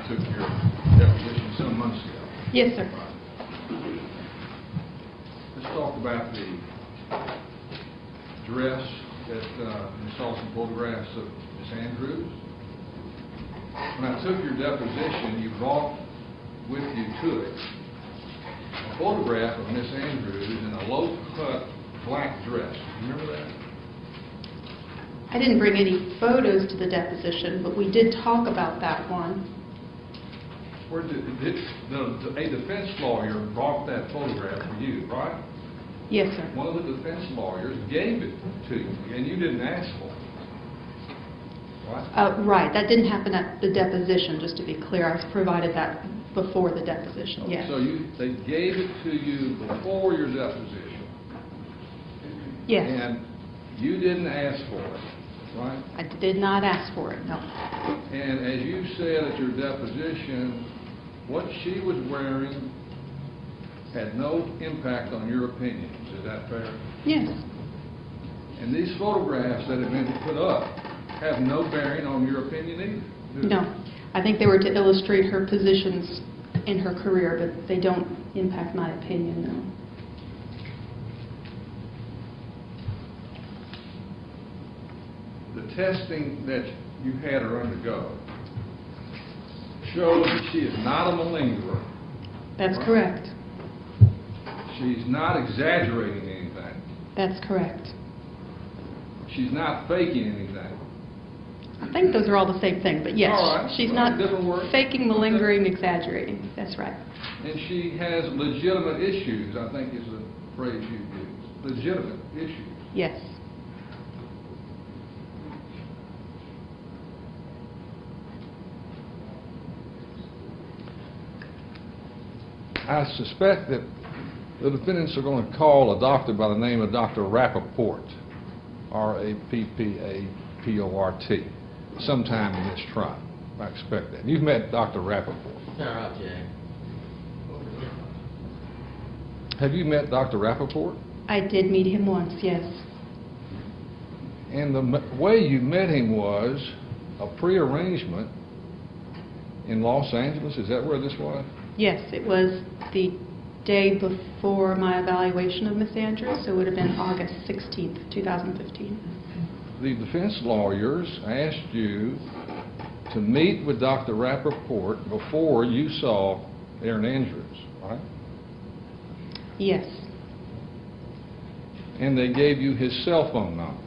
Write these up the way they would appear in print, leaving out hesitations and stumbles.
took your deposition some months ago. Yes, sir. Right. Let's talk about the dress that you saw some photographs of Miss Andrews. When I took your deposition, you brought with you to it a photograph of Miss Andrews in a low-cut black dress. Remember that? I didn't bring any photos to the deposition, but we did talk about that one. Where a defense lawyer brought that photograph for you, right? Yes, sir. One of the defense lawyers gave it to you, and you didn't ask for it. Right? Right. That didn't happen at the deposition, just to be clear. I was provided that before the deposition, yes. So they gave it to you before your deposition. Yes. And you didn't ask for it, right? I did not ask for it, no. And as you said at your deposition, what she was wearing had no impact on your opinions. Is that fair? Yes. And these photographs that have been put up have no bearing on your opinion either, do they? No. I think they were to illustrate her positions in her career, but they don't impact my opinion, no. The testing that you had her undergo shows that she is not a malingerer. That's Right. correct. She's not exaggerating anything. That's correct. She's not faking anything. I think those are all the same thing, but yes, All right. she's Well, not different word. faking, malingering, exaggerating. That's right. And she has legitimate issues, I think is the phrase you used. Legitimate issues. Yes. I suspect that the defendants are going to call a doctor by the name of Dr. Rappaport, R-A-P-P-A-P-O-R-T, sometime in this trial. I expect that. You've met Dr. Rappaport. All right, Jack. Have you met Dr. Rappaport? I did meet him once, yes. And the way you met him was a pre-arrangement in Los Angeles. Is that where this was? Yes, it was the day before my evaluation of Miss Andrews, so it would have been August 16th, 2015. The defense lawyers asked you to meet with Dr. Rappaport before you saw Erin Andrews, right? Yes. And they gave you his cell phone number.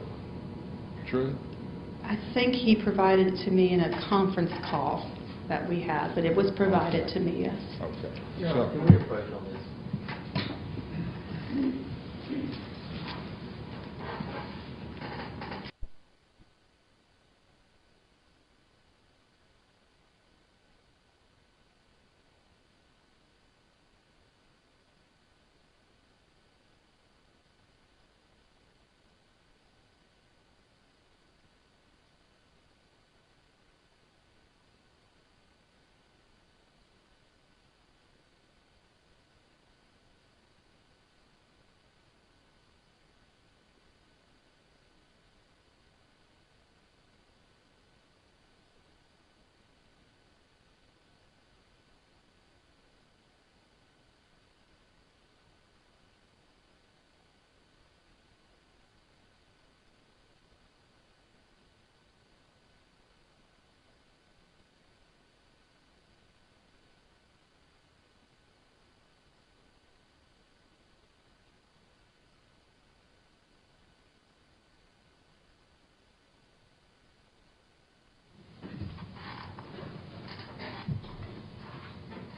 True? I think he provided it to me in a conference call that we had, but it was provided to me, yes. Okay. Yeah, So- can we approach on this?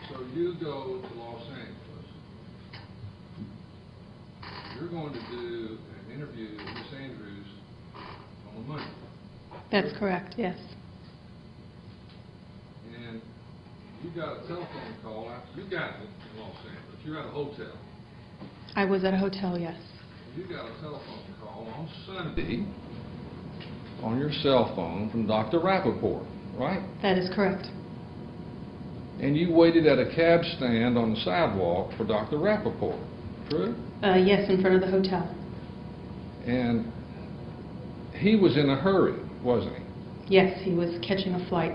So you go to Los Angeles. You're going to do an interview with Miss Andrews on Monday. That's correct, yes. And you got a telephone call after you got in Los Angeles. You're at a hotel. I was at a hotel, yes. You got a telephone call on Sunday on your cell phone from Dr. Rappaport, right? That is correct. And you waited at a cab stand on the sidewalk for Dr. Rappaport, true? Yes, in front of the hotel. And he was in a hurry, wasn't he? Yes, he was catching a flight.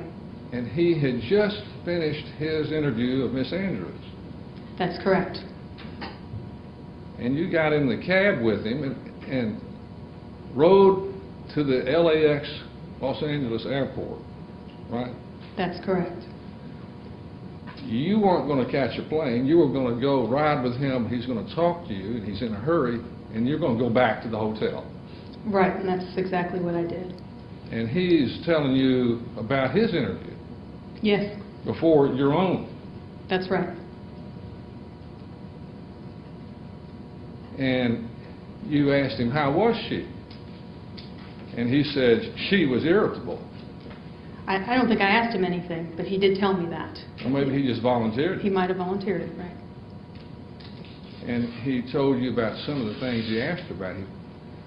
And he had just finished his interview of Miss Andrews. That's correct. And you got in the cab with him and rode to the LAX, Los Angeles airport, right? That's correct. You weren't going to catch a plane. You were going to go ride with him. He's going to talk to you, and he's in a hurry, and you're going to go back to the hotel. Right, and that's exactly what I did. And he's telling you about his interview. Yes. Before your own. That's right. And you asked him, how was she? And he said, she was irritable. I don't think I asked him anything, but he did tell me that. Or maybe he just volunteered. He might have volunteered it, right. And he told you about some of the things he asked her about.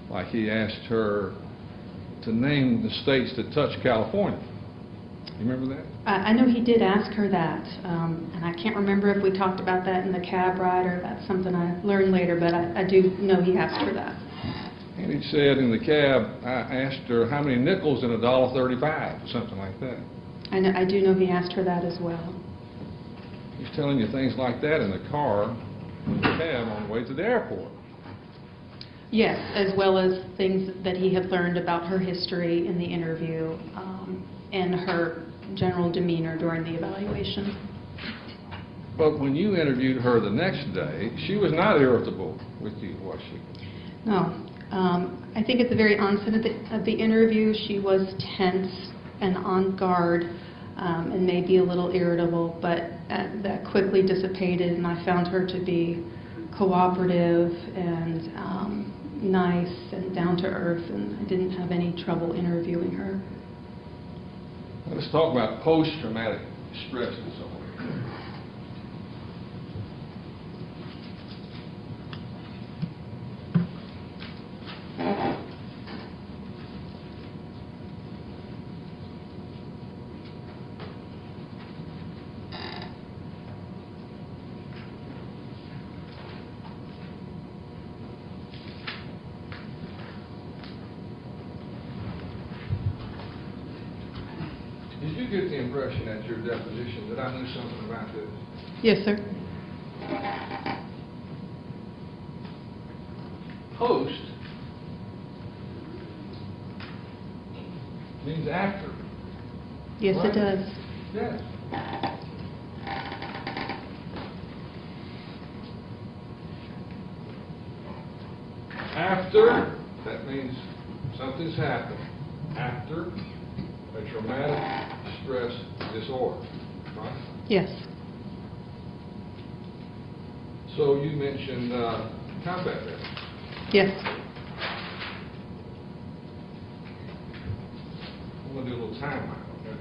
Like he asked her to name the states that touch California. You remember that? I know he did ask her that, and I can't remember if we talked about that in the cab ride or that's something I learned later, but I do know he asked her that. And he said in the cab, I asked her how many nickels in $1.35 or something like that. I do know he asked her that as well. He's telling you things like that in the car, in the cab on the way to the airport. Yes, as well as things that he had learned about her history in the interview and her general demeanor during the evaluation. But when you interviewed her the next day, she was not irritable with you, was she? No. I think at the very onset of the interview, she was tense and on guard and maybe a little irritable, but that quickly dissipated, and I found her to be cooperative and nice and down to earth, and I didn't have any trouble interviewing her. Let's talk about post-traumatic stress disorder. Did you get the impression at your deposition that I knew something about this? Yes, sir. Post means after. Yes, right? it does. Yes. After, that means something's happened. After a traumatic stress disorder, right? Yes. So you mentioned combat veterans. Yes. I'm going to do a little timeline, okay?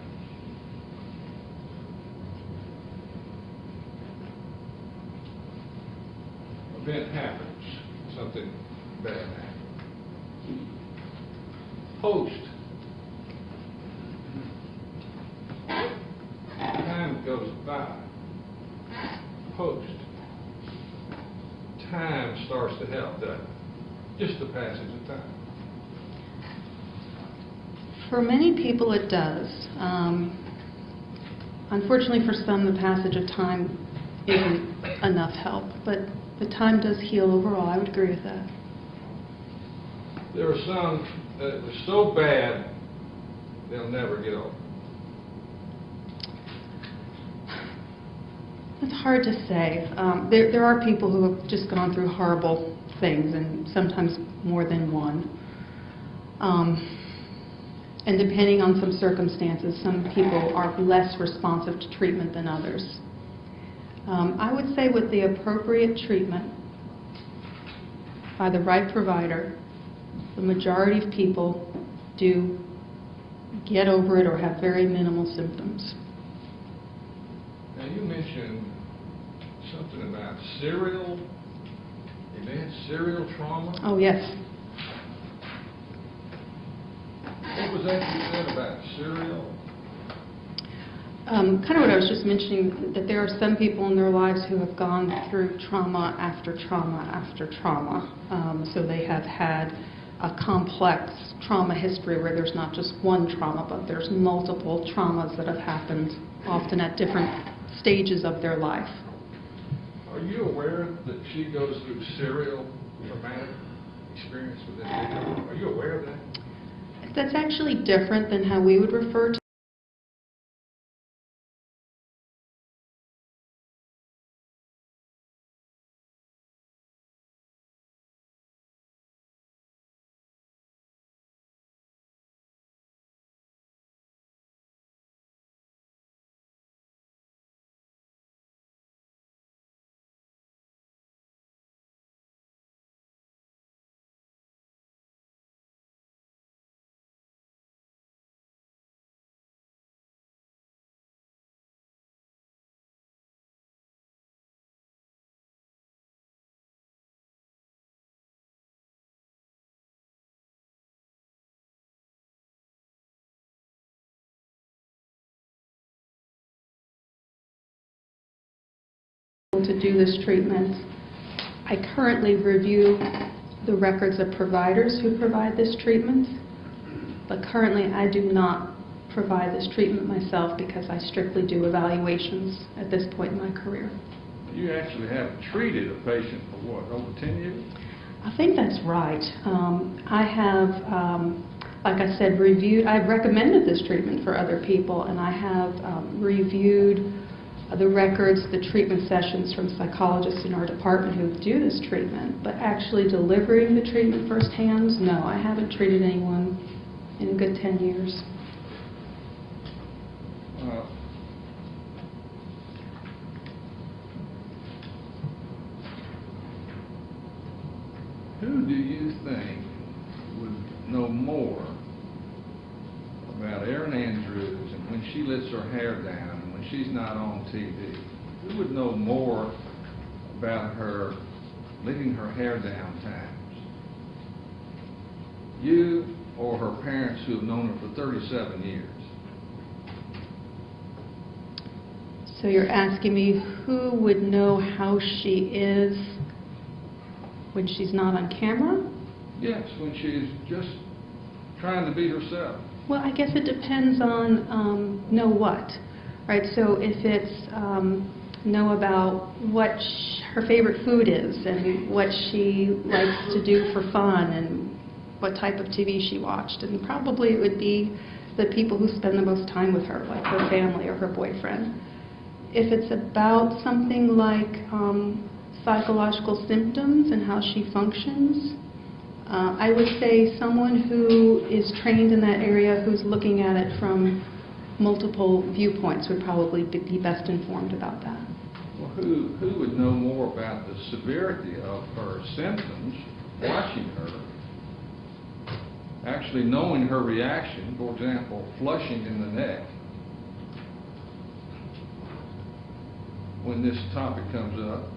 Event happens, something bad happens. Post. Time goes by. Post. Time starts to help, doesn't it? Just the passage of time. For many people it does. Unfortunately for some, the passage of time isn't enough help, but the time does heal overall. I would agree with that. There are some that it was so bad, they'll never get over. It's hard to say. There are people who have just gone through horrible things, and sometimes more than one. And depending on some circumstances, some people are less responsive to treatment than others. I would say with the appropriate treatment by the right provider, the majority of people do get over it or have very minimal symptoms. Now you mentioned something about serial trauma. Oh, yes. What was that you said about serial? Kind of what I was just mentioning, that there are some people in their lives who have gone through trauma after trauma after trauma. So they have had a complex trauma history where there's not just one trauma, but there's multiple traumas that have happened, often at different stages of their life. Are you aware that she goes through serial traumatic experience with individuals? Are you aware of that? That's actually different than how we would refer to do this treatment. I currently review the records of providers who provide this treatment, but currently I do not provide this treatment myself because I strictly do evaluations at this point in my career. You actually haven't treated a patient for what, over 10 years? I think that's right. I have, like I said, I've recommended this treatment for other people, and I have reviewed the records, the treatment sessions from psychologists in our department who do this treatment, but actually delivering the treatment firsthand, no, I haven't treated anyone in a good 10 years. Who do you think would know more about Erin Andrews and when she lets her hair down and when she's not on TV? Who would know more about her letting her hair down times? You or her parents who have known her for 37 years? So you're asking me who would know how she is when she's not on camera? Yes, when she's just trying to be herself. Well, I guess it depends on know what, right? So if it's know about what her favorite food is and what she likes to do for fun and what type of TV she watched, and probably it would be the people who spend the most time with her, like her family or her boyfriend. If it's about something like psychological symptoms and how she functions, I would say someone who is trained in that area, who's looking at it from multiple viewpoints, would probably be best informed about that. Well, who would know more about the severity of her symptoms, watching her, actually knowing her reaction, for example, flushing in the neck, when this topic comes up,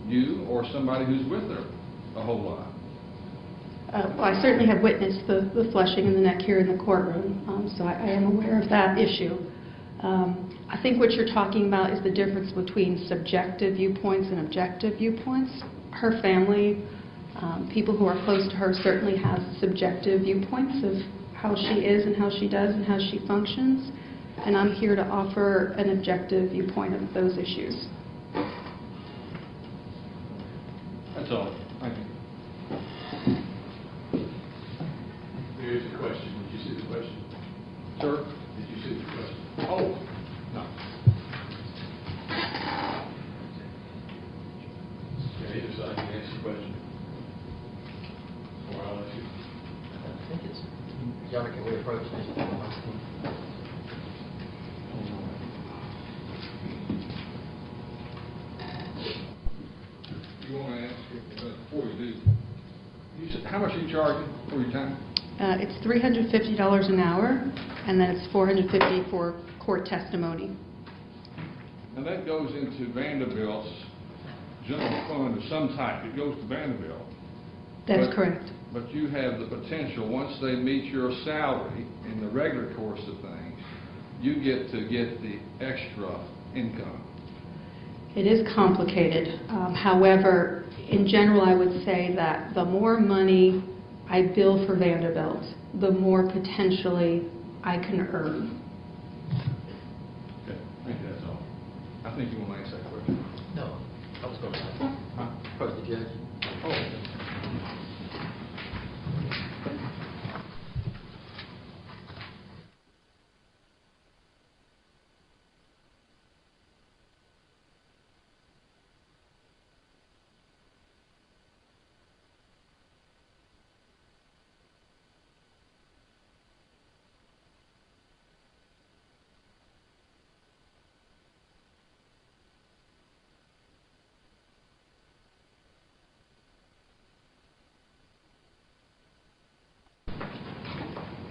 you or somebody who's with her a whole lot? Well, I certainly have witnessed the flushing in the neck here in the courtroom, so I am aware of that issue. I think what you're talking about is the difference between subjective viewpoints and objective viewpoints. Her family, people who are close to her, certainly have subjective viewpoints of how she is and how she does and how she functions, and I'm here to offer an objective viewpoint of those issues. That's all. Thank you. Here's a question. Did you see the question? Sir? Did you see the question? Oh, no. Yeah, either side can answer the question. Or I'll let you. I think it's, Yana, can we approach this? You want to ask, before you do, you said, how much are you charging for your time? It's $350 an hour, and then it's $450 for court testimony. And that goes into Vanderbilt's general fund of some type. It goes to Vanderbilt. That's correct. But you have the potential, once they meet your salary in the regular course of things, you get to get the extra income. It is complicated. However, in general, I would say that the more money I bill for Vanderbilt, the more potentially I can earn. Okay, I think that's all. I think you want to answer that question. No, I was going to Huh? approach the judge. Oh.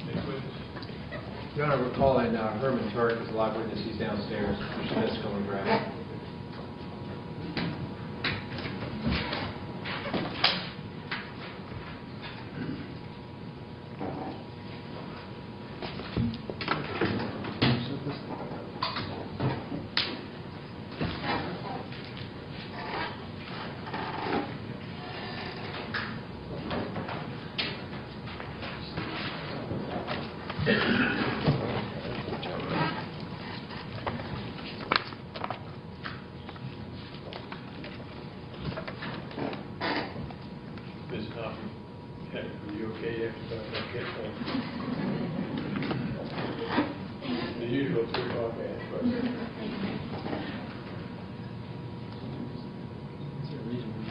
Next witness. Your Honor, we're calling Herman Turk as a live witness. He's downstairs. Mr. Smith's going to grab him. Ms. Hoffman, okay, are you okay after that? The usual 3 o'clock ask. Is there a reason we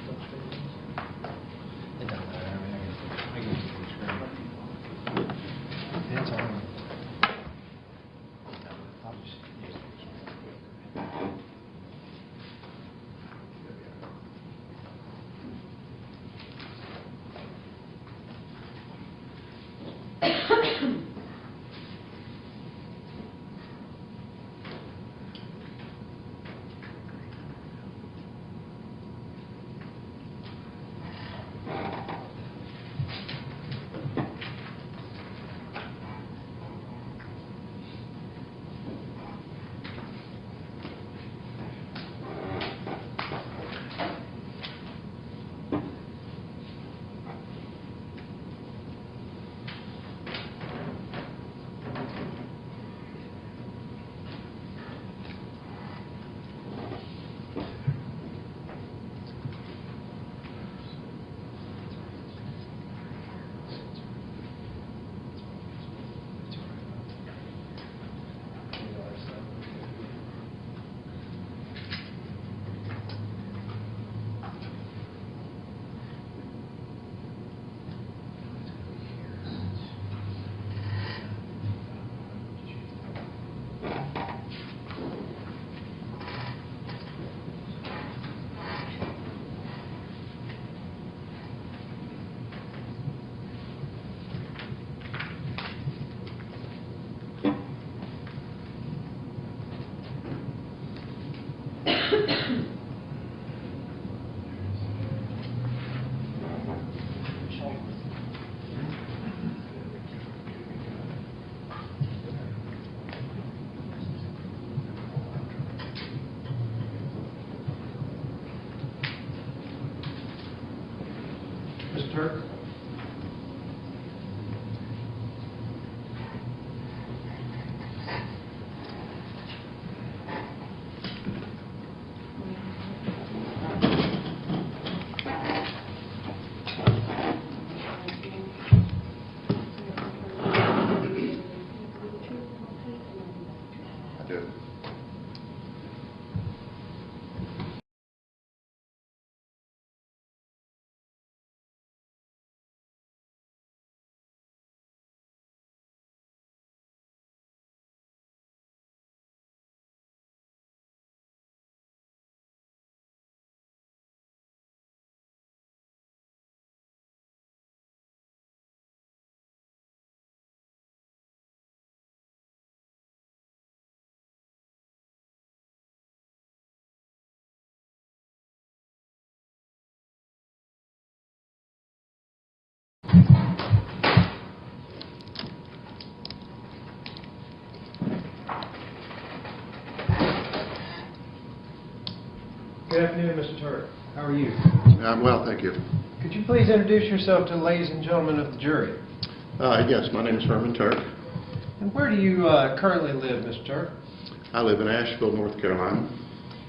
don't stay there? It doesn't matter. I mean, I guess it's screen. That's all right. I'll just use it. Mr. Turk? I do. Good afternoon, Mr. Turk. How are you? I'm well, thank you. Could you please introduce yourself to the ladies and gentlemen of the jury? Yes, my name is Herman Turk. And where do you currently live, Mr. Turk? I live in Asheville, North Carolina,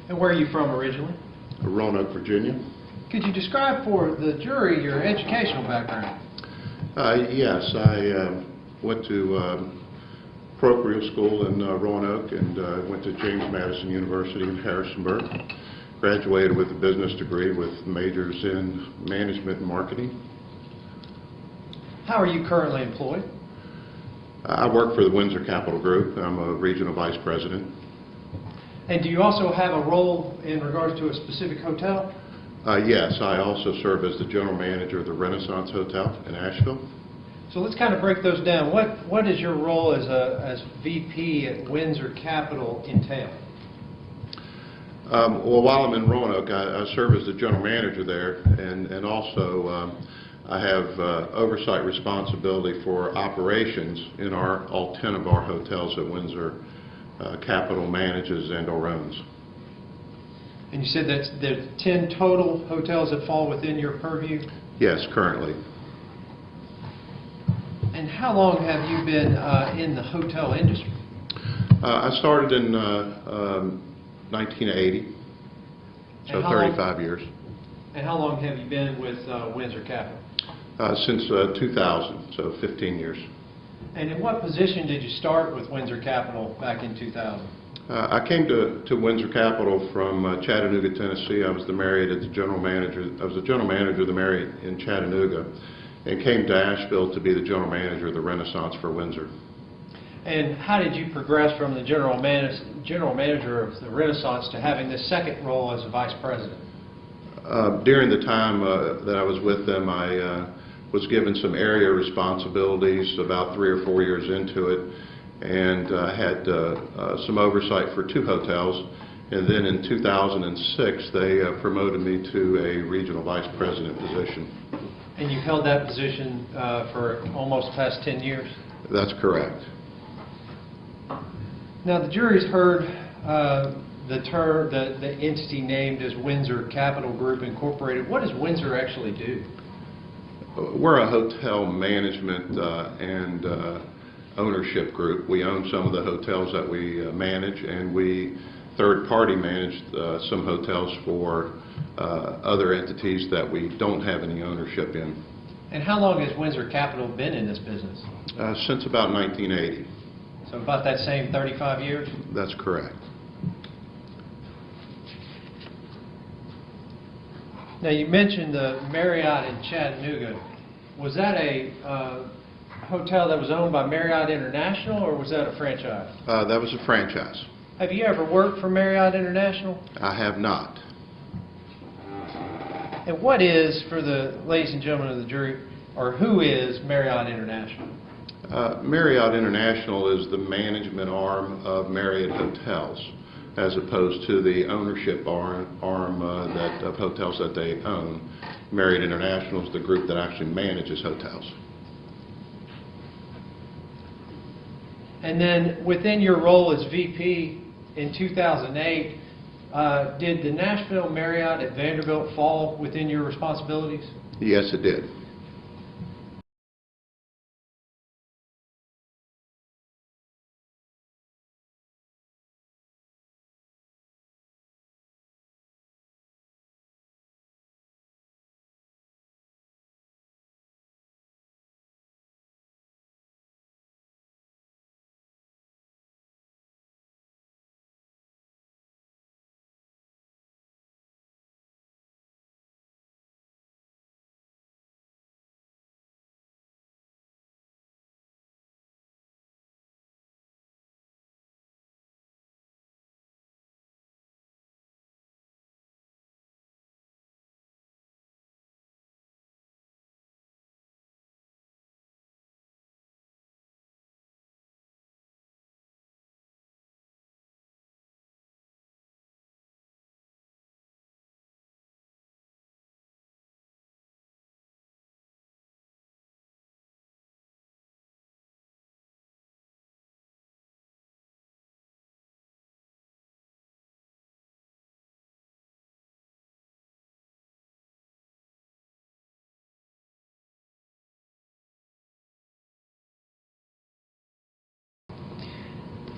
And where are you from originally? Roanoke, Virginia. Could you describe for the jury your educational background? Yes, I went to parochial school in Roanoke and went to James Madison University in Harrisonburg. Graduated with a business degree with majors in management and marketing. How are you currently employed? I work for the Windsor Capital Group. I'm a regional vice president. And do you also have a role in regards to a specific hotel? Yes, I also serve as the general manager of the Renaissance Hotel in Asheville. So let's kind of break those down. What is your role as VP at Windsor Capital entail? Well, while I'm in Roanoke, I serve as the general manager there, and also I have oversight responsibility for operations in all 10 of our hotels that Windsor Capital manages and or owns. And you said that there's 10 total hotels that fall within your purview? Yes, currently. And how long have you been in the hotel industry? I started in 1980, so And how long- 35 years. And how long have you been with Windsor Capital? Since 2000, so 15 years. And in what position did you start with Windsor Capital back in 2000? I came to Windsor Capital from Chattanooga, Tennessee. I was the Marriott as the general manager. I was the general manager of the Marriott in Chattanooga, and came to Asheville to be the general manager of the Renaissance for Windsor. And how did you progress from the general manager of the Renaissance to having this second role as a vice president? During the time that I was with them, I was given some area responsibilities about 3 or 4 years into it, and had some oversight for 2 hotels. And then in 2006, they promoted me to a regional vice president position. And you've held that position for almost past 10 years? That's correct. Now, the jury's heard the term, the entity named as Windsor Capital Group Incorporated. What does Windsor actually do? We're a hotel management and ownership group. We own some of the hotels that we manage, and we third-party manage some hotels for other entities that we don't have any ownership in. And how long has Windsor Capital been in this business? Since about 1980. So about that same 35 years? That's correct. Now, you mentioned the Marriott in Chattanooga. Was that a hotel that was owned by Marriott International, or was that a franchise? That was a franchise. Have you ever worked for Marriott International? I have not. And what is, for the ladies and gentlemen of the jury, or who is Marriott International? Marriott International is the management arm of Marriott Hotels, as opposed to the ownership arm of hotels that they own. Marriott International is the group that actually manages hotels. And then within your role as VP in 2008, did the Nashville Marriott at Vanderbilt fall within your responsibilities? Yes, it did.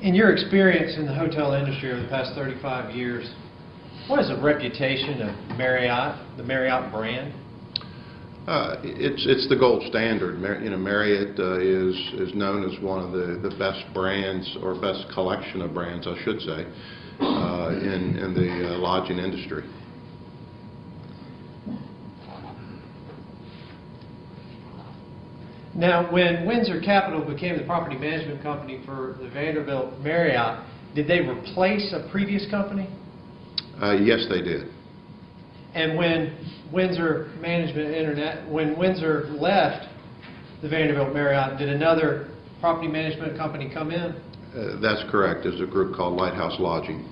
In your experience in the hotel industry over the past 35 years, what is the reputation of Marriott, the Marriott brand? It's the gold standard. Marriott is known as one of the best brands, or best collection of brands, I should say, in the lodging industry. Now, when Windsor Capital became the property management company for the Vanderbilt Marriott, did they replace a previous company? Yes, they did. And when Windsor left the Vanderbilt Marriott, did another property management company come in? That's correct. There's a group called Lighthouse Lodging.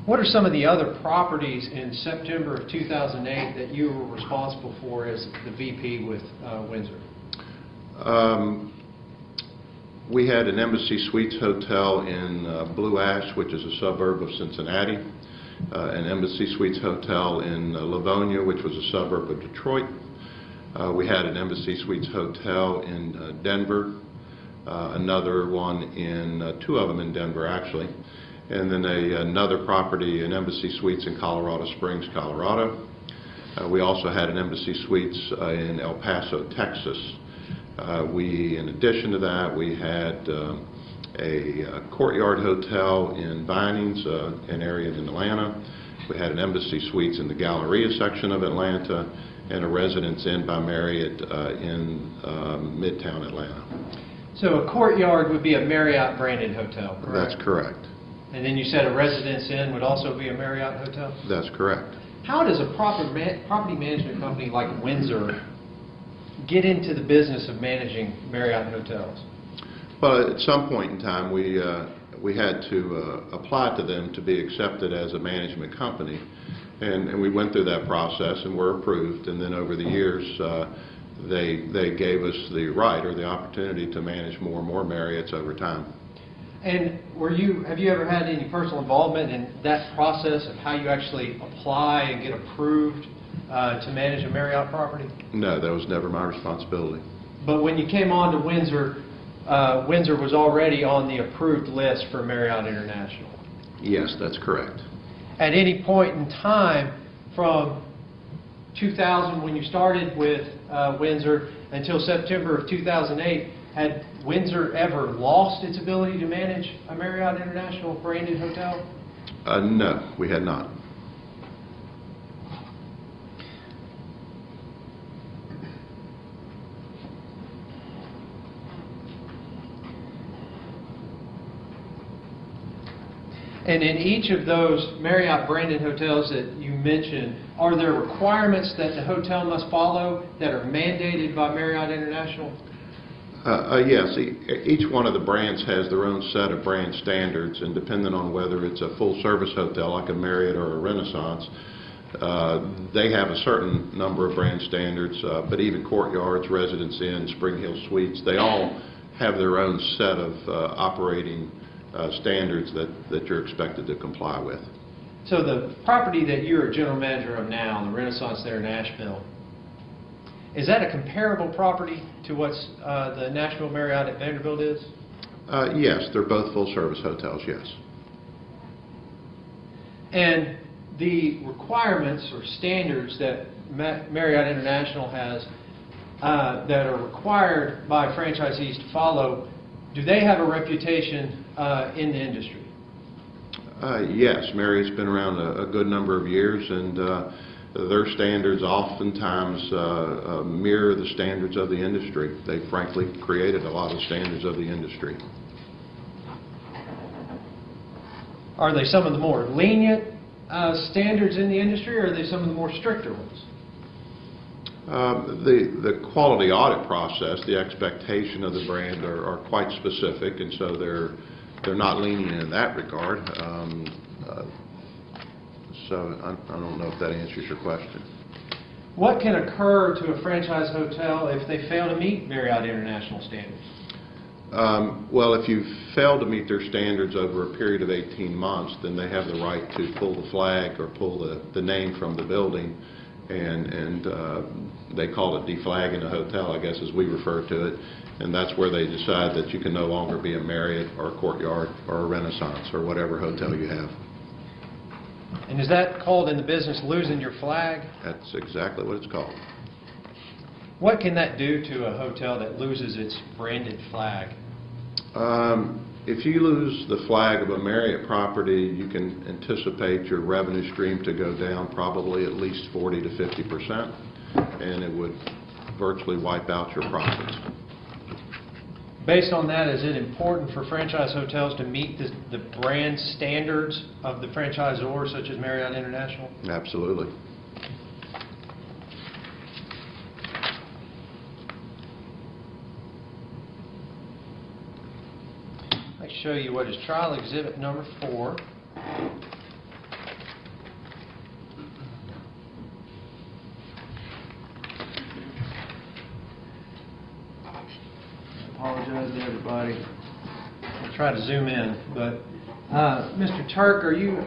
What are some of the other properties in September of 2008 that you were responsible for as the VP with Windsor? We had an Embassy Suites Hotel in Blue Ash, which is a suburb of Cincinnati, an Embassy Suites Hotel in Livonia, which was a suburb of Detroit. We had an Embassy Suites Hotel in Denver, another one in, two of them in Denver actually, and then another property, an Embassy Suites in Colorado Springs, Colorado. We also had an Embassy Suites in El Paso, Texas. In addition to that, we had a Courtyard Hotel in Vinings, an area in Atlanta. We had an Embassy Suites in the Galleria section of Atlanta, and a Residence Inn by Marriott in Midtown Atlanta. So a Courtyard would be a Marriott branded hotel, correct? That's correct. And then you said a Residence Inn would also be a Marriott hotel? That's correct. How does a property management company like Windsor get into the business of managing Marriott hotels? Well, at some point in time, we had to apply to them to be accepted as a management company, and we went through that process and were approved. And then over the years, they gave us the right, or the opportunity, to manage more and more Marriotts over time. And have you ever had any personal involvement in that process of how you actually apply and get approved to manage a Marriott property? No, that was never my responsibility. But when you came on to Windsor, Windsor was already on the approved list for Marriott International. Yes, that's correct. At any point in time from 2000, when you started with Windsor, until September of 2008, had Windsor ever lost its ability to manage a Marriott International branded hotel? No, we had not. And in each of those Marriott branded hotels that you mentioned, are there requirements that the hotel must follow that are mandated by Marriott International? Yes, each one of the brands has their own set of brand standards, and depending on whether it's a full-service hotel like a Marriott or a Renaissance, they have a certain number of brand standards, but even Courtyards, Residence Inn, Spring Hill Suites, they all have their own set of operating standards that you're expected to comply with. So the property that you're a general manager of now, the Renaissance there in Nashville, is that a comparable property to what's the Nashville Marriott at Vanderbilt is? Yes, they're both full-service hotels, yes. And the requirements or standards that Marriott International has that are required by franchisees to follow, do they have a reputation in the industry? Yes, Marriott's been around a good number of years, and their standards oftentimes mirror the standards of the industry. They frankly created a lot of standards of the industry. Are they some of the more lenient standards in the industry, or are they some of the more stricter ones? The quality audit process, the expectation of the brand are quite specific, and so they're not lenient in that regard. So I don't know if that answers your question. What can occur to a franchise hotel if they fail to meet Marriott International standards? Well, if you fail to meet their standards over a period of 18 months, then they have the right to pull the flag or pull the name from the building and they call it deflagging a hotel, I guess, as we refer to it, and that's where they decide that you can no longer be a Marriott or a Courtyard or a Renaissance or whatever hotel you have. And is that called in the business losing your flag? That's exactly what it's called. What can that do to a hotel that loses its branded flag? If you lose the flag of a Marriott property, you can anticipate your revenue stream to go down probably at least 40 to 50%, and it would virtually wipe out your profits. Based on that, is it important for franchise hotels to meet the brand standards of the franchisor, such as Marriott International? Absolutely. I'll show you what is trial exhibit number 4. Apologize to everybody. I'll try to zoom in, but Mr. Turk, are you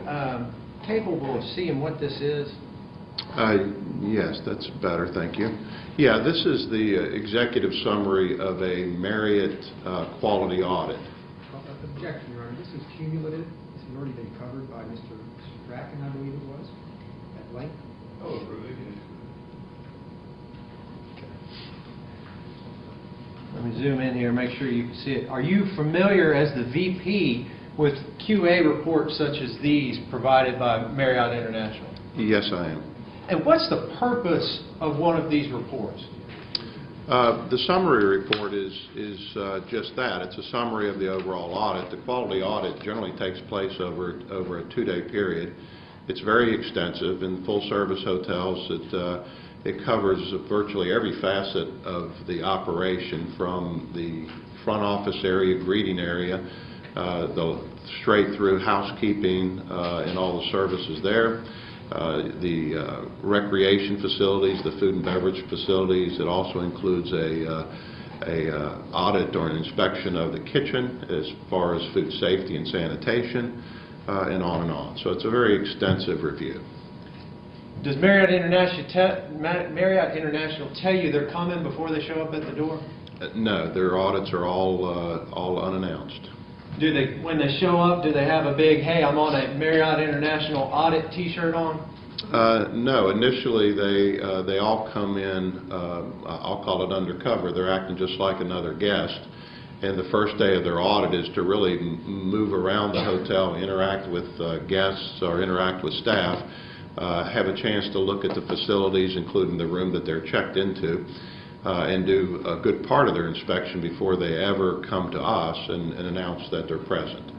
capable of seeing what this is? Yes, that's better, thank you. Yeah, this is the executive summary of a Marriott quality audit. Objection, Your Honor. This is cumulative. This has already been covered by Mr. Strachan, I believe it was, at length. Oh, really? Let me zoom in here, make sure you can see it. Are you familiar as the VP with QA reports such as these provided by Marriott International? Yes, I am. And what's the purpose of one of these reports? The summary report is just that. It's a summary of the overall audit. The quality audit generally takes place over a 2-day period. It's very extensive. In full-service hotels, it covers virtually every facet of the operation, from the front office area, greeting area, straight through housekeeping and all the services there. The recreation facilities, the food and beverage facilities. It also includes a audit or an inspection of the kitchen as far as food safety and sanitation, and on and on. So it's a very extensive review. Does Marriott International tell you they're coming before they show up at the door? No, their audits are all unannounced. Do they, when they show up, do they have a big, hey, I'm on a Marriott International audit T-shirt on? No, initially they all come in, I'll call it undercover. They're acting just like another guest. And the first day of their audit is to really move around the hotel, interact with guests or interact with staff, have a chance to look at the facilities, including the room that they're checked into, and do a good part of their inspection before they ever come to us and announce that they're present.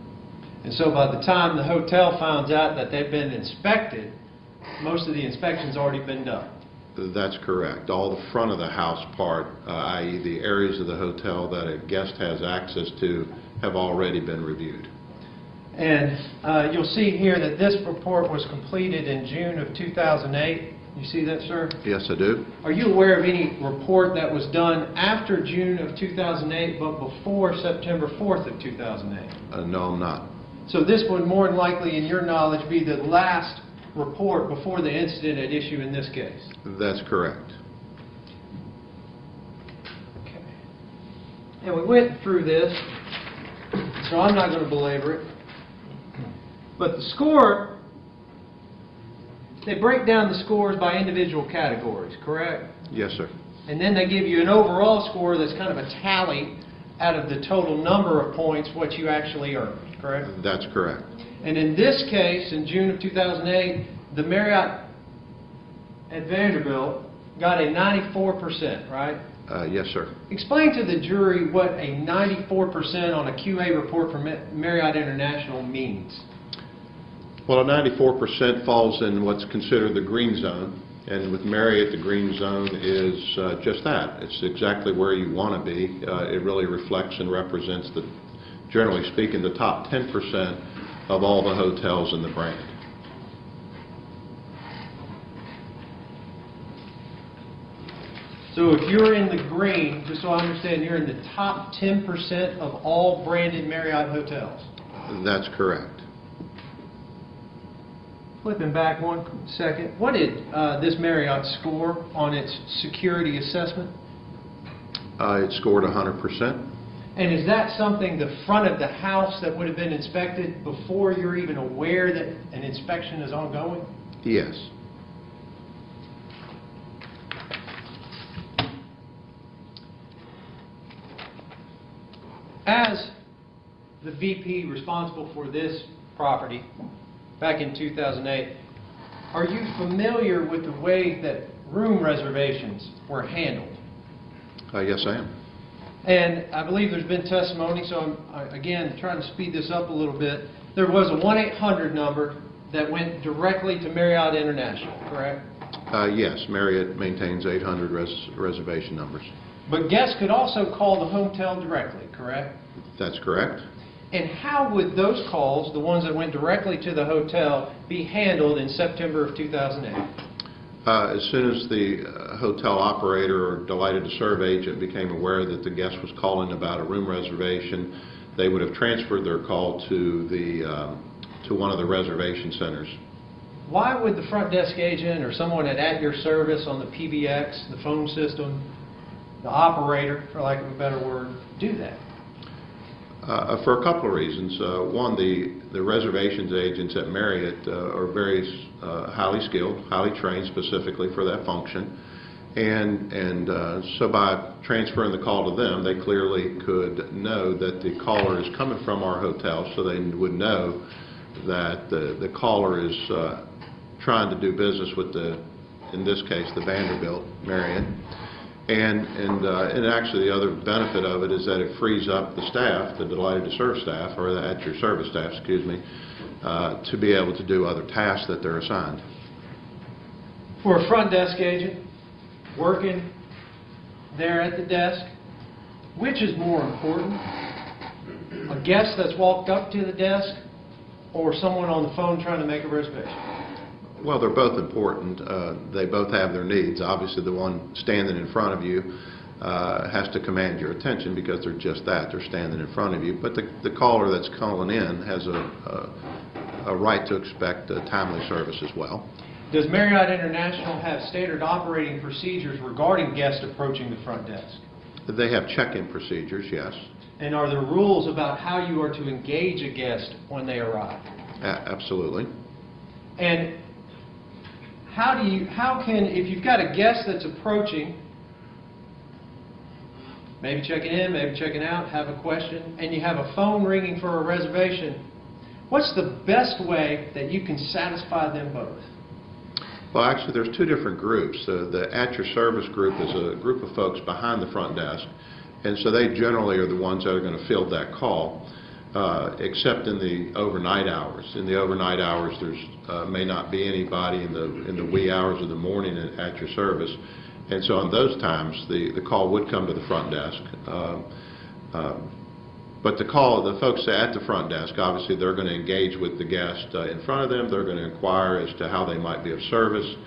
And so by the time the hotel finds out that they've been inspected, most of the inspection's already been done. That's correct. All the front of the house part, i.e. the areas of the hotel that a guest has access to, have already been reviewed. And you'll see here that this report was completed in June of 2008. You see that, sir? Yes, I do. Are you aware of any report that was done after June of 2008 but before September 4th of 2008? No, I'm not. So this would more than likely, in your knowledge, be the last report before the incident at issue in this case? That's correct. Okay. And we went through this, so I'm not going to belabor it. But the score, they break down the scores by individual categories, correct? Yes, sir. And then they give you an overall score that's kind of a tally out of the total number of points, what you actually earned, correct? That's correct. And in this case, in June of 2008, the Marriott at Vanderbilt got a 94%, right? Yes, sir. Explain to the jury what a 94% on a QA report from Marriott International means. Well, a 94% falls in what's considered the green zone. And with Marriott, the green zone is just that. It's exactly where you want to be. It really reflects and represents, generally speaking, the top 10% of all the hotels in the brand. So if you're in the green, just so I understand, you're in the top 10% of all branded Marriott hotels? That's correct. Flipping back one second, what did this Marriott score on its security assessment? It scored 100%. And is that something, the front of the house, that would have been inspected before you're even aware that an inspection is ongoing? Yes. As the VP responsible for this property back in 2008, are you familiar with the way that room reservations were handled? Yes, I am. And I believe there's been testimony, so I'm, again, trying to speed this up a little bit. There was a 1-800 number that went directly to Marriott International, correct? Yes, Marriott maintains 800 reservation numbers. But guests could also call the hotel directly, correct? That's correct. And how would those calls, the ones that went directly to the hotel, be handled in September of 2008? As soon as the hotel operator or delighted to serve agent became aware that the guest was calling about a room reservation, they would have transferred their call to one of the reservation centers. Why would the front desk agent or someone at your service on the PBX, the phone system, the operator, for lack of a better word, do that? For a couple of reasons. One, the reservations agents at Marriott are very highly skilled, highly trained specifically for that function. And so by transferring the call to them, they clearly could know that the caller is coming from our hotel, so they would know that the caller is trying to do business with in this case, the Vanderbilt Marriott. And actually the other benefit of it is that it frees up the staff, the delighted to serve staff, or the at your service staff, excuse me, to be able to do other tasks that they're assigned. For a front desk agent working there at the desk, which is more important? A guest that's walked up to the desk or someone on the phone trying to make a reservation? Well, they're both important. They both have their needs. Obviously, the one standing in front of you has to command your attention because they're just that. They're standing in front of you. But the caller that's calling in has a right to expect timely service as well. Does Marriott International have standard operating procedures regarding guests approaching the front desk? They have check-in procedures, yes. And are there rules about how you are to engage a guest when they arrive? Absolutely. And how can, if you've got a guest that's approaching, maybe checking in, maybe checking out, have a question, and you have a phone ringing for a reservation, what's the best way that you can satisfy them both? Well, actually, there's two different groups. The At Your Service group is a group of folks behind the front desk, and so they generally are the ones that are going to field that call, except in the overnight hours. In the overnight hours, there's may not be anybody in the wee hours of the morning at your service, and so on those times, the call would come to the front desk. But the folks at the front desk, obviously, they're going to engage with the guest in front of them. They're going to inquire as to how they might be of service,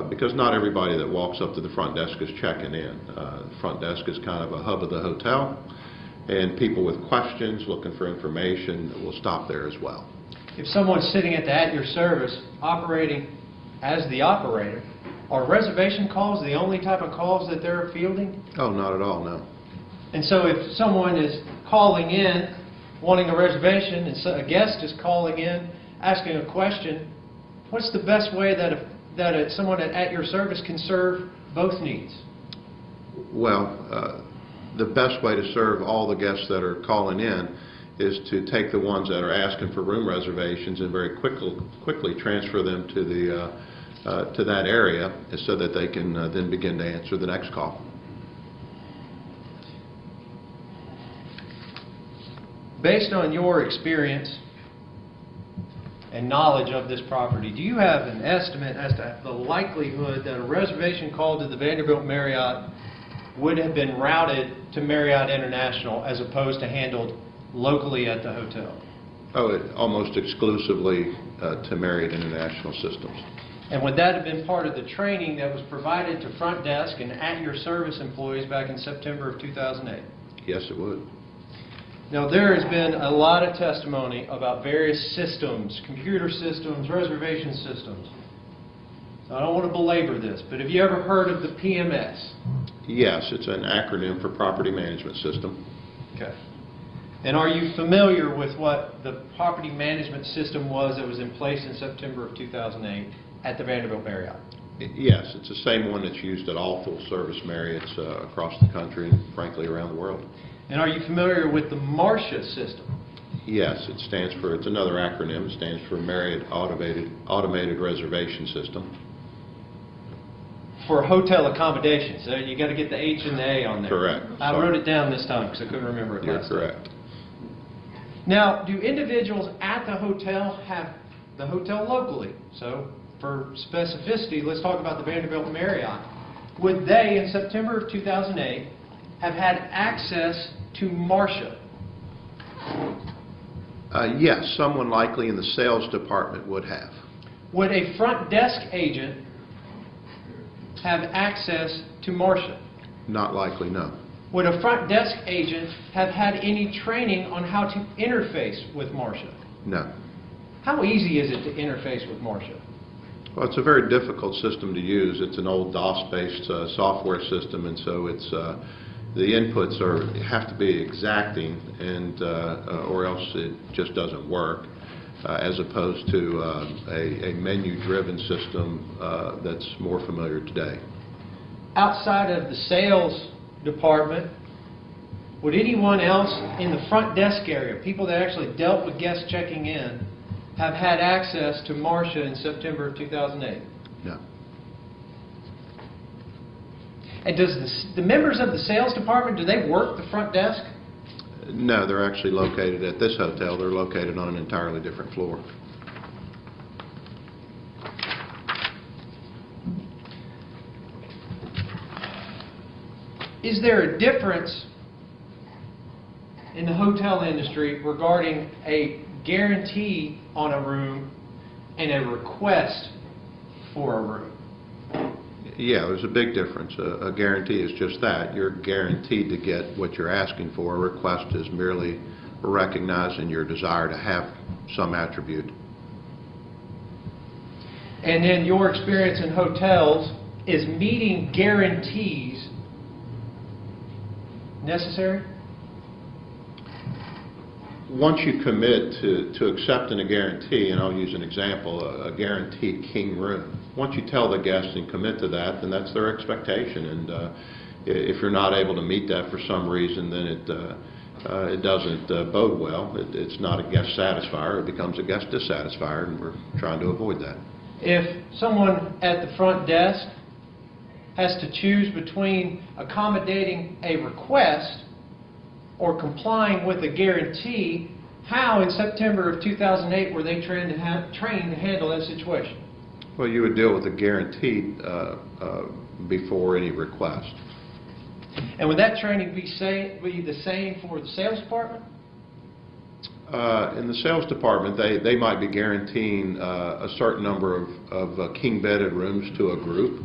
because not everybody that walks up to the front desk is checking in. The front desk is kind of a hub of the hotel, and people with questions, looking for information, will stop there as well. If someone's sitting at your service, operating as the operator, are reservation calls the only type of calls that they're fielding? Oh, not at all, no. And so if someone is calling in, wanting a reservation, and so a guest is calling in, asking a question, what's the best way that someone at your service can serve both needs? Well, the best way to serve all the guests that are calling in is to take the ones that are asking for room reservations and very quickly transfer them to that area so that they can then begin to answer the next call. Based on your experience and knowledge of this property, do you have an estimate as to the likelihood that a reservation call to the Vanderbilt Marriott would have been routed to Marriott International as opposed to handled locally at the hotel? Oh, almost exclusively to Marriott International systems. And would that have been part of the training that was provided to front desk and at your service employees back in September of 2008? Yes, it would. Now, there has been a lot of testimony about various systems, computer systems, reservation systems. So I don't want to belabor this, but have you ever heard of the PMS? Yes, it's an acronym for Property Management System. Okay. And are you familiar with what the property management system was that was in place in September of 2008 at the Vanderbilt Marriott? Yes, it's the same one that's used at all full-service Marriotts across the country and frankly around the world. And are you familiar with the Marcia system? Yes, it's another acronym. It stands for Marriott Automated Reservation System. For hotel accommodations. So you got to get the H and the A on there. Correct. I wrote it down this time because I couldn't remember it You're last time. correct. Now, do individuals at the hotel have the hotel locally? So, for specificity, let's talk about the Vanderbilt Marriott. Would they, in September of 2008, have had access to Marcia? Yes, someone likely in the sales department would have. Would a front desk agent have access to Marcia? Not likely, no. Would a front desk agent have had any training on how to interface with Marcia? No. How easy is it to interface with Marcia? Well, it's a very difficult system to use. It's an old DOS-based software system, and so it's the inputs have to be exacting, and or else it just doesn't work. As opposed to a menu-driven system that's more familiar today. Outside of the sales department, would anyone else in the front desk area, people that actually dealt with guests checking in, have had access to Marcia in September of 2008? No. And does the members of the sales department, do they work the front desk? No, they're actually located at this hotel. They're located on an entirely different floor. Is there a difference in the hotel industry regarding a guarantee on a room and a request for a room? Yeah, there's a big difference. A guarantee is just that. You're guaranteed to get what you're asking for. A request is merely recognizing your desire to have some attribute. And in your experience in hotels, is meeting guarantees necessary? Once you commit to accepting a guarantee, and I'll use an example, a guaranteed king room. Once you tell the guest and commit to that, then that's their expectation. And if you're not able to meet that for some reason, then it doesn't bode well. It's not a guest satisfier. It becomes a guest dissatisfier, and we're trying to avoid that. If someone at the front desk has to choose between accommodating a request or complying with a guarantee, how in September of 2008 were they trained to handle that situation? Well, you would deal with a guarantee before any request. And would that training be the same for the sales department? In the sales department, they might be guaranteeing a certain number of king-bedded rooms to a group,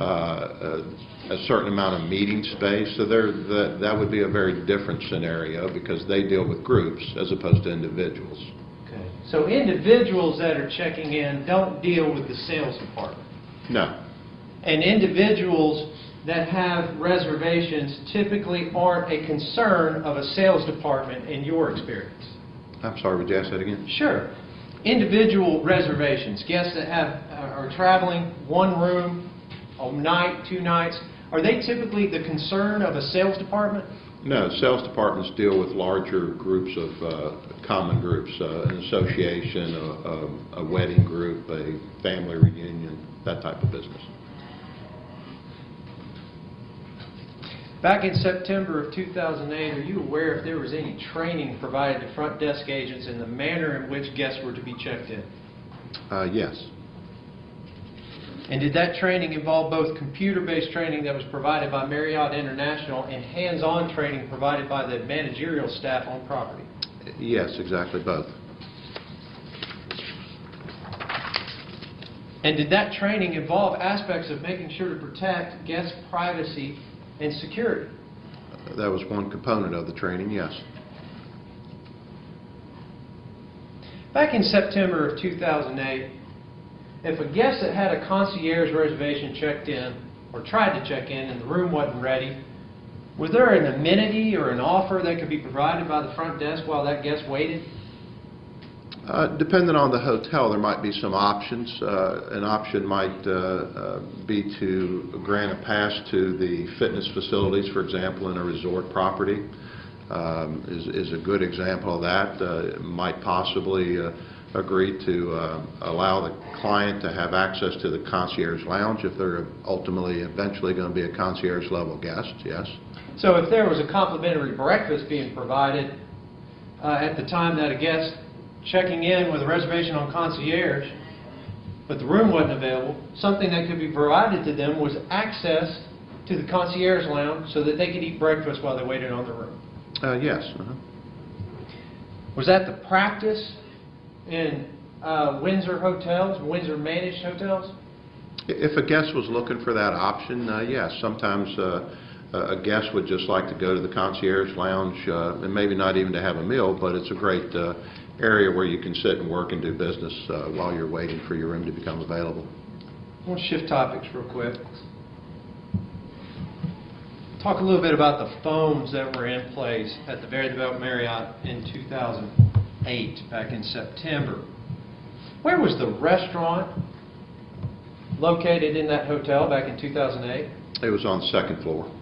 a certain amount of meeting space. So that would be a very different scenario because they deal with groups as opposed to individuals. Okay. So individuals that are checking in don't deal with the sales department? No. And individuals that have reservations typically aren't a concern of a sales department in your experience? I'm sorry, would you ask that again? Sure. Individual reservations, guests that are traveling one room, a night, 2 nights, are they typically the concern of a sales department? No, sales departments deal with larger groups of common groups, an association, a wedding group, a family reunion, that type of business. Back in September of 2008, are you aware if there was any training provided to front desk agents in the manner in which guests were to be checked in? Yes. And did that training involve both computer-based training that was provided by Marriott International and hands-on training provided by the managerial staff on property? Yes, exactly both. And did that training involve aspects of making sure to protect guest privacy and security? That was one component of the training, yes. Back in September of 2008, if a guest that had a concierge reservation checked in or tried to check in and the room wasn't ready, was there an amenity or an offer that could be provided by the front desk while that guest waited? Depending on the hotel, there might be some options. An option might be to grant a pass to the fitness facilities, for example, in a resort property. Is a good example of that. Might possibly agree to allow the client to have access to the concierge lounge if they're ultimately, eventually going to be a concierge level guest, yes. So if there was a complimentary breakfast being provided at the time that a guest checking in with a reservation on concierge, but the room wasn't available, something that could be provided to them was access to the concierge lounge so that they could eat breakfast while they waited on the room. Yes. Was that the practice in Windsor hotels, Windsor managed hotels? If a guest was looking for that option, yes. Sometimes a guest would just like to go to the concierge lounge and maybe not even to have a meal, but it's a great area where you can sit and work and do business while you're waiting for your room to become available. I want to shift topics real quick. Talk a little bit about the phones that were in place at the Vanderbilt Marriott in 2008, back in September. Where was the restaurant located in that hotel back in 2008? It was on the second floor.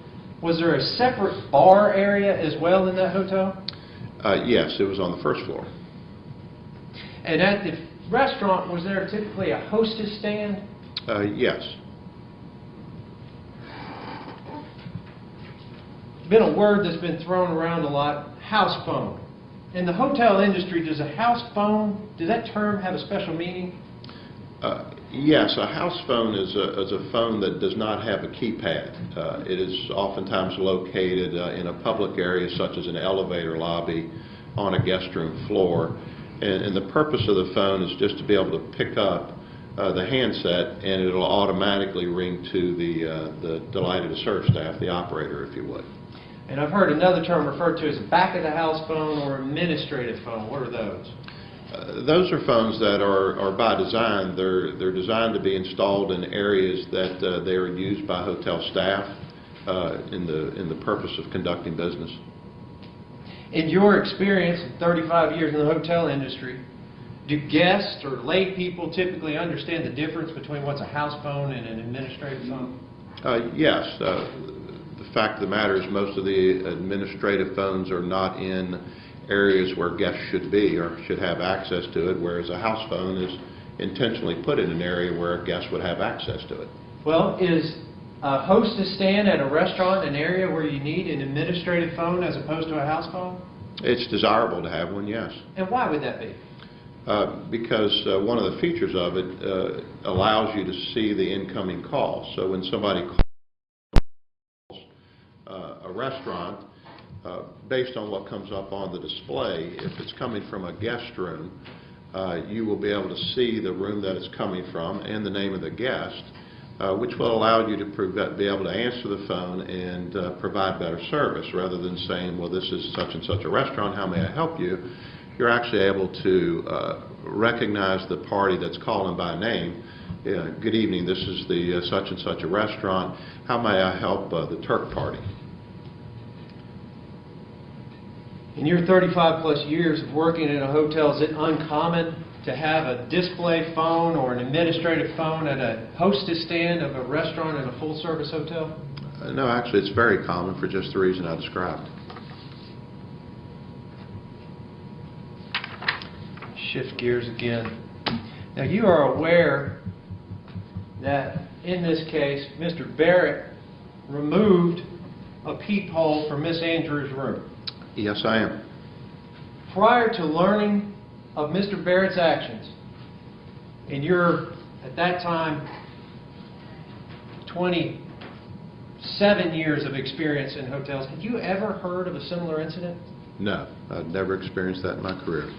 Was there a separate bar area as well in that hotel? Yes, it was on the first floor. And at the restaurant, was there typically a hostess stand? Yes. Been a word that's been thrown around a lot, house phone. In the hotel industry, does a house phone, does that term have a special meaning? Yes, a house phone is a phone that does not have a keypad. It is oftentimes located in a public area such as an elevator lobby on a guest room floor. And the purpose of the phone is just to be able to pick up the handset, and it'll automatically ring to the delighted to serve staff, the operator, if you would. And I've heard another term referred to as back of the house phone or administrative phone. What are those? Those are phones that are by design. They're designed to be installed in areas that they are used by hotel staff in the purpose of conducting business. In your experience, 35 years in the hotel industry, do guests or lay people typically understand the difference between what's a house phone and an administrative phone? Yes. The fact of the matter is most of the administrative phones are not in areas where guests should be or should have access to it, whereas a house phone is intentionally put in an area where a guest would have access to it. Well, is a hostess stand at a restaurant an area where you need an administrative phone as opposed to a house phone? It's desirable to have one, yes. And why would that be? Because one of the features of it allows you to see the incoming calls. So when somebody calls a restaurant, based on what comes up on the display, if it's coming from a guest room, you will be able to see the room that it's coming from and the name of the guest, which will allow you to be able to answer the phone and provide better service rather than saying, well, this is such and such a restaurant, how may I help you? You're actually able to recognize the party that's calling by name. Good evening, this is the such and such a restaurant. How may I help the Turk party? In your 35-plus years of working in a hotel, is it uncommon to have a display phone or an administrative phone at a hostess stand of a restaurant in a full-service hotel? No, actually, it's very common for just the reason I described. Shift gears again. Now, you are aware that in this case, Mr. Barrett removed a peephole from Miss Andrews' room. Yes, I am. Prior to learning of Mr. Barrett's actions, in your, at that time, 27 years of experience in hotels, had you ever heard of a similar incident? No, I've never experienced that in my career.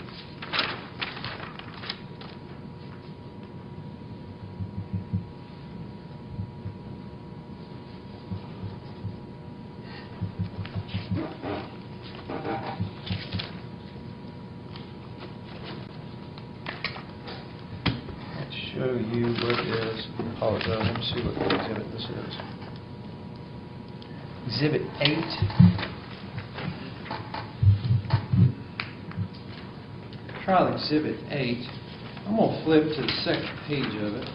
show you what is, apologize, let me see what exhibit this is. Exhibit 8. Trial Exhibit 8. I'm going to flip to the second page of it.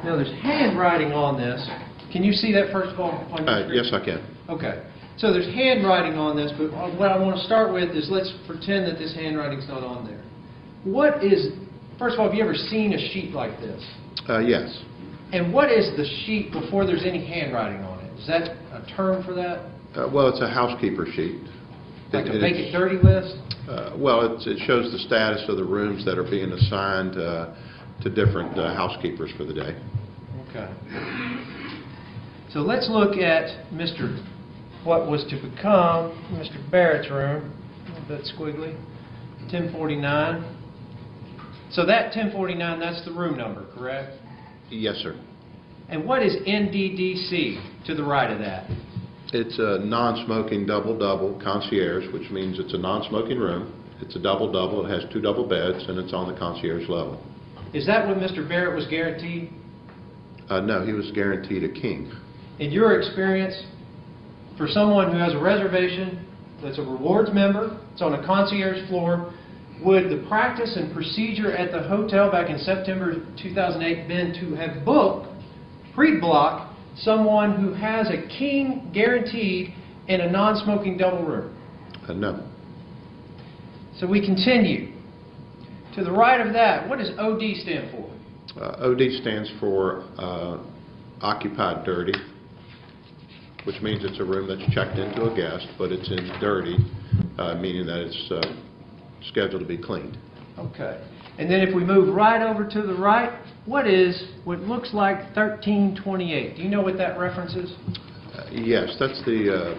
Now there's handwriting on this. Can you see that first of all on your screen? Yes, I can. Okay. So there's handwriting on this, but what I want to start with is let's pretend that this handwriting's not on there. What is, first of all, have you ever seen a sheet like this? Yes. And what is the sheet before there's any handwriting on it? Is that a term for that? Well, it's a housekeeper sheet. Like a make it dirty list? Well, it shows the status of the rooms that are being assigned to different housekeepers for the day. Okay. So let's look at what was to become Mr. Barrett's room. A little bit squiggly. 1049. So that 1049, that's the room number, correct? Yes, sir. And what is NDDC to the right of that? It's a non-smoking double-double concierge, which means it's a non-smoking room. It's a double-double. It has 2 double beds, and it's on the concierge level. Is that what Mr. Barrett was guaranteed? No, he was guaranteed a king. In your experience, for someone who has a reservation that's a rewards member, it's on a concierge floor, would the practice and procedure at the hotel back in September 2008 been to have booked, pre-blocked, someone who has a king guaranteed in a non-smoking double room? No. So we continue. To the right of that, what does OD stand for? OD stands for occupied dirty, which means it's a room that's checked into a guest, but it's in dirty, meaning that it's scheduled to be cleaned. Okay. And then if we move right over to the right, what looks like 1328? Do you know what that reference is? Yes, that's the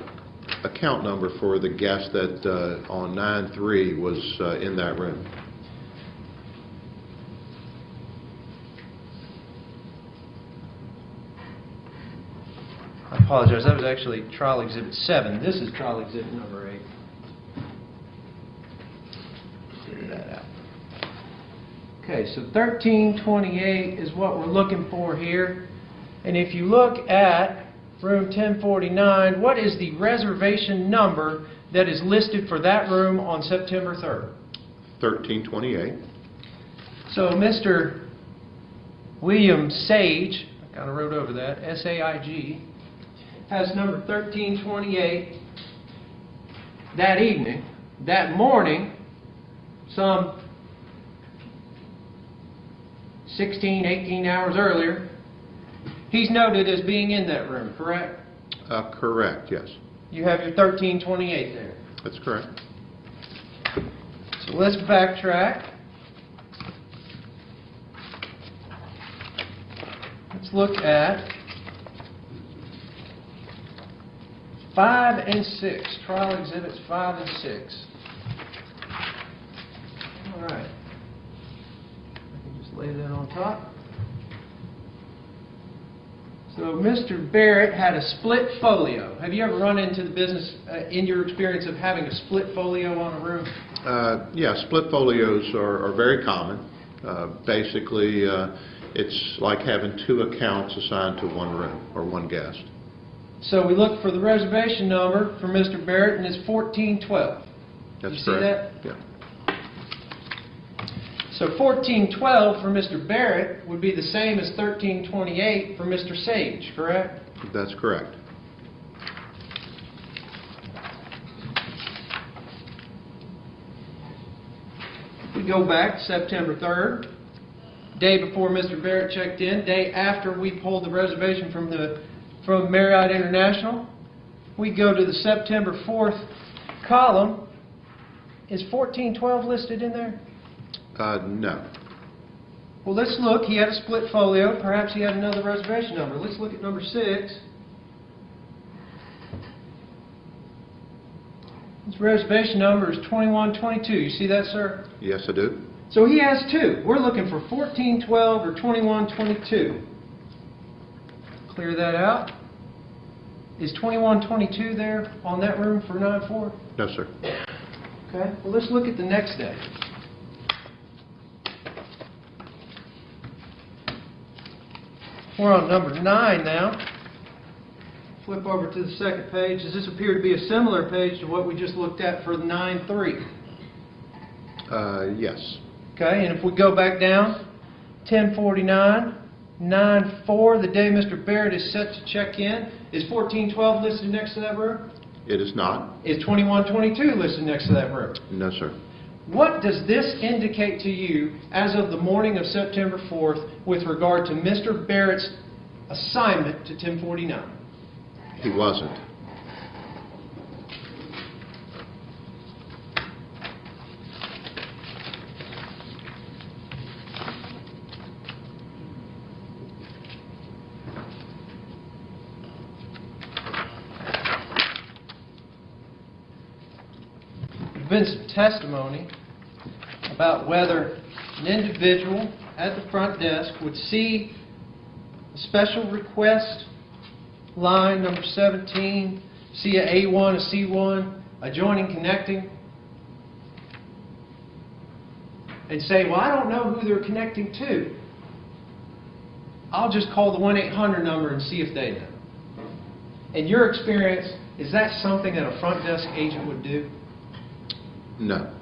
account number for the guest that on 9/3 was in that room. I apologize, that was actually trial exhibit 7. This is trial exhibit number 8. Figure that out. Okay, so 1328 is what we're looking for here. And if you look at room 1049, what is the reservation number that is listed for that room on September 3rd? 1328. So Mr. William Sage, I kind of wrote over that, S-A-I-G, has number 1328 that evening. That morning, some 16, 18 hours earlier, he's noted as being in that room, correct? Correct, yes. You have your 1328 there. That's correct. So let's backtrack. Let's look at 5 and 6, trial exhibits 5 and 6. All right. I can just lay that on top. So Mr. Barrett had a split folio. Have you ever run into the business in your experience of having a split folio on a room? Yeah, split folios are very common. Basically, it's like having 2 accounts assigned to one room or one guest. So we look for the reservation number for Mr. Barrett, and it's 1412. That's you correct. See that? Yeah. So 1412 for Mr. Barrett would be the same as 1328 for Mr. Sage, correct? That's correct. We go back to September 3rd, day before Mr. Barrett checked in, day after we pulled the reservation from Marriott International. We go to the September 4th column. Is 1412 listed in there? No. Well, let's look. He had a split folio. Perhaps he had another reservation number. Let's look at number 6. His reservation number is 2122. You see that, sir? Yes, I do. So he has 2. We're looking for 1412 or 2122. Clear that out. Is 2122 there on that room for 9/4? No, sir. Okay. Well, let's look at the next day. We're on number 9 now. Flip over to the second page. Does this appear to be a similar page to what we just looked at for 9.3? Yes. Okay, and if we go back down, 1049, 9.4, the day Mr. Barrett is set to check in, is 1412 listed next to that room? It is not? Is 2122 listed next to that room? No, sir. What does this indicate to you as of the morning of September 4th with regard to Mr. Barrett's assignment to 1049? He wasn't. There's been some testimony about whether an individual at the front desk would see a special request line number 17, see a A1, a C1, adjoining, connecting, and say, well, I don't know who they're connecting to. I'll just call the 1-800 number and see if they know. In your experience, is that something that a front desk agent would do? No.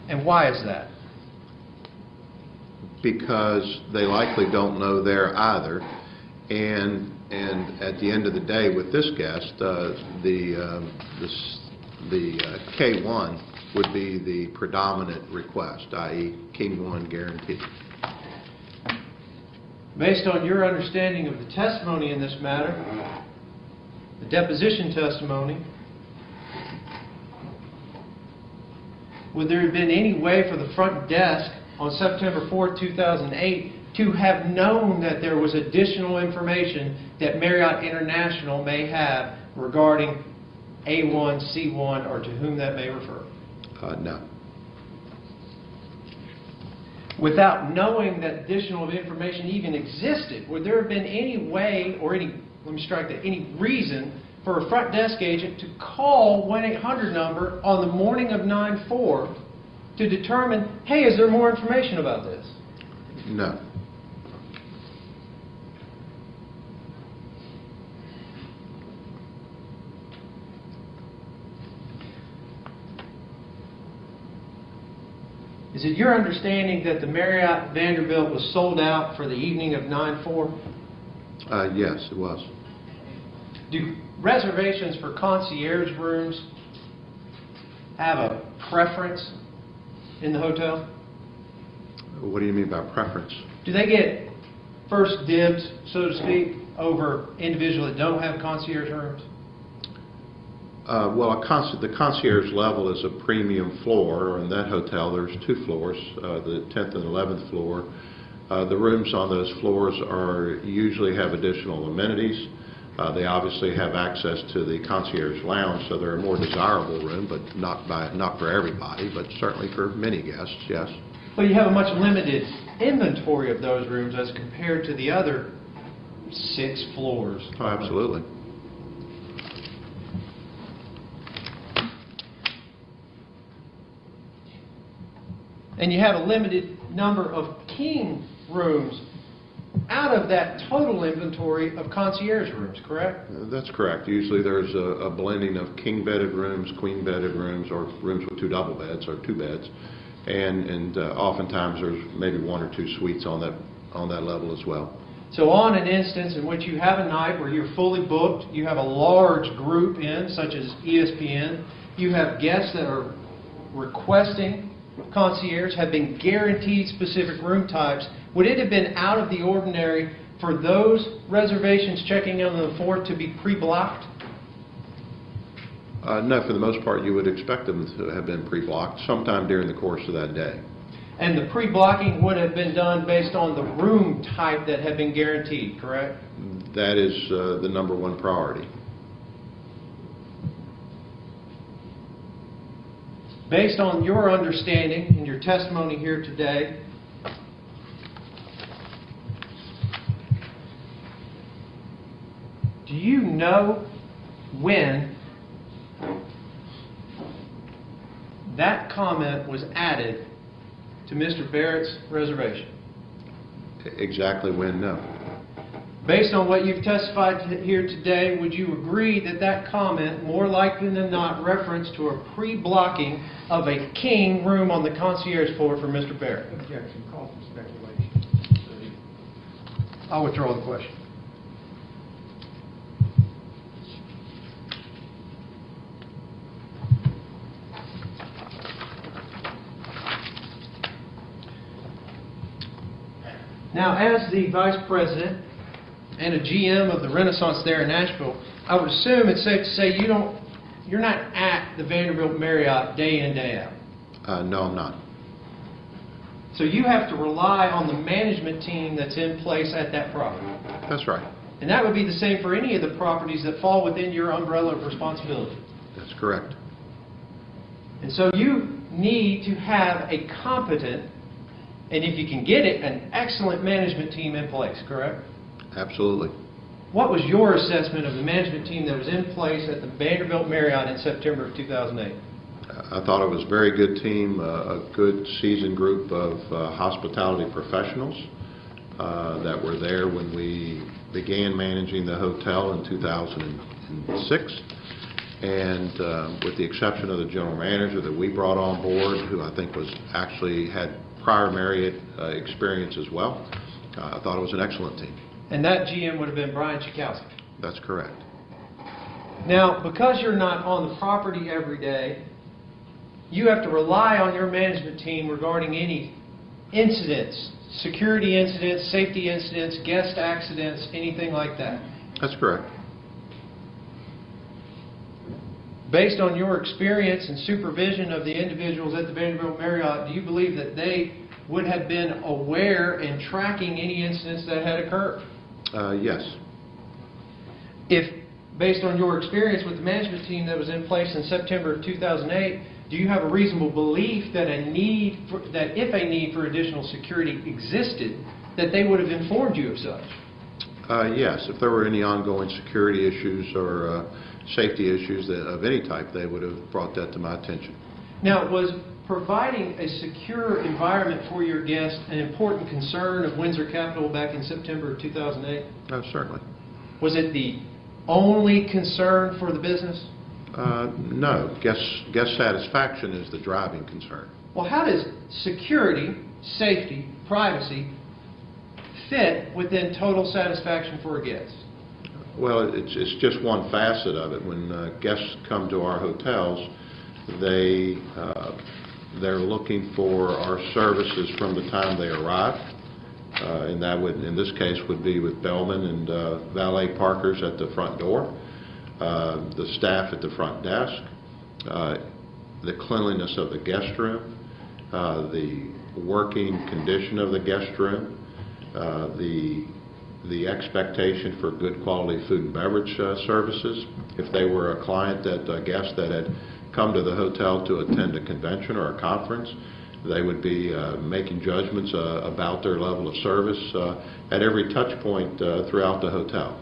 And why is that? Because they likely don't know there either. And at the end of the day, with this guest, the K1 would be the predominant request, i.e. King 1 guarantee. Based on your understanding of the testimony in this matter, the deposition testimony, would there have been any way for the front desk on September 4, 2008 to have known that there was additional information that Marriott International may have regarding A1, C1, or to whom that may refer? No. Without knowing that additional information even existed, would there have been any way or any reason for a front desk agent to call 1-800 number on the morning of 9/4 to determine, hey, is there more information about this? No. Is it your understanding that the Marriott Vanderbilt was sold out for the evening of 9/4? Yes, it was. Do reservations for concierge rooms have a preference in the hotel? What do you mean by preference? Do they get first dibs, so to speak, over individuals that don't have concierge rooms? Well, the concierge level is a premium floor. In that hotel, there's 2 floors, the 10th and 11th floor. The rooms on those floors usually have additional amenities. They obviously have access to the concierge lounge, so they're a more desirable room, but not for everybody, but certainly for many guests, yes. But you have a much limited inventory of those rooms as compared to the other 6 floors. Oh, absolutely. And you have a limited number of king rooms out of that total inventory of concierge rooms, correct? That's correct. Usually there's a blending of king-bedded rooms, queen-bedded rooms, or rooms with 2 double beds or 2 beds. And oftentimes there's maybe 1 or 2 suites on that level as well. So on an instance in which you have a night where you're fully booked, you have a large group in, such as ESPN, you have guests that are requesting concierge, have been guaranteed specific room types, would it have been out of the ordinary for those reservations checking in on the 4th to be pre-blocked? No, for the most part, you would expect them to have been pre-blocked sometime during the course of that day. And the pre-blocking would have been done based on the room type that had been guaranteed, correct? That is the number 1 priority. Based on your understanding and your testimony here today, do you know when that comment was added to Mr. Barrett's reservation? Exactly when, no. Based on what you've testified here today, would you agree that that comment, more likely than not, referenced to a pre-blocking of a king room on the concierge floor for Mr. Barrett? Objection, call for speculation. I'll withdraw the question. Now, as the Vice President and a GM of the Renaissance there in Nashville, I would assume it's safe to say you're not at the Vanderbilt Marriott day in, day out. No, I'm not. So you have to rely on the management team that's in place at that property. That's right. And that would be the same for any of the properties that fall within your umbrella of responsibility. That's correct. And so you need to have a competent, and if you can get it, an excellent management team in place, correct? Absolutely. What was your assessment of the management team that was in place at the Vanderbilt Marriott in September of 2008? I thought it was a very good team, a good seasoned group of hospitality professionals that were there when we began managing the hotel in 2006. And with the exception of the general manager that we brought on board, who I think was actually had prior Marriott experience as well, I thought it was an excellent team. And that GM would have been Brian Chikowski. That's correct. Now, because you're not on the property every day, you have to rely on your management team regarding any incidents, security incidents, safety incidents, guest accidents, anything like that. That's correct. Based on your experience and supervision of the individuals at the Vanderbilt Marriott, do you believe that they would have been aware and tracking any incidents that had occurred? Yes. If, based on your experience with the management team that was in place in September of 2008, do you have a reasonable belief that if a need for additional security existed, that they would have informed you of such? Yes. If there were any ongoing security issues or safety issues of any type, they would have brought that to my attention. Now, was providing a secure environment for your guests an important concern of Windsor Capital back in September of 2008? Certainly. Was it the only concern for the business? No. Guest satisfaction is the driving concern. Well, how does security, safety, privacy fit within total satisfaction for a guest? Well, it's just one facet of it. When guests come to our hotels, they're looking for our services from the time they arrive, and that would, in this case, would be with bellmen and valet parkers at the front door, the staff at the front desk, the cleanliness of the guest room, the working condition of the guest room, the expectation for good quality food and beverage services. If they were a guest that had come to the hotel to attend a convention or a conference, they would be making judgments about their level of service at every touch point throughout the hotel.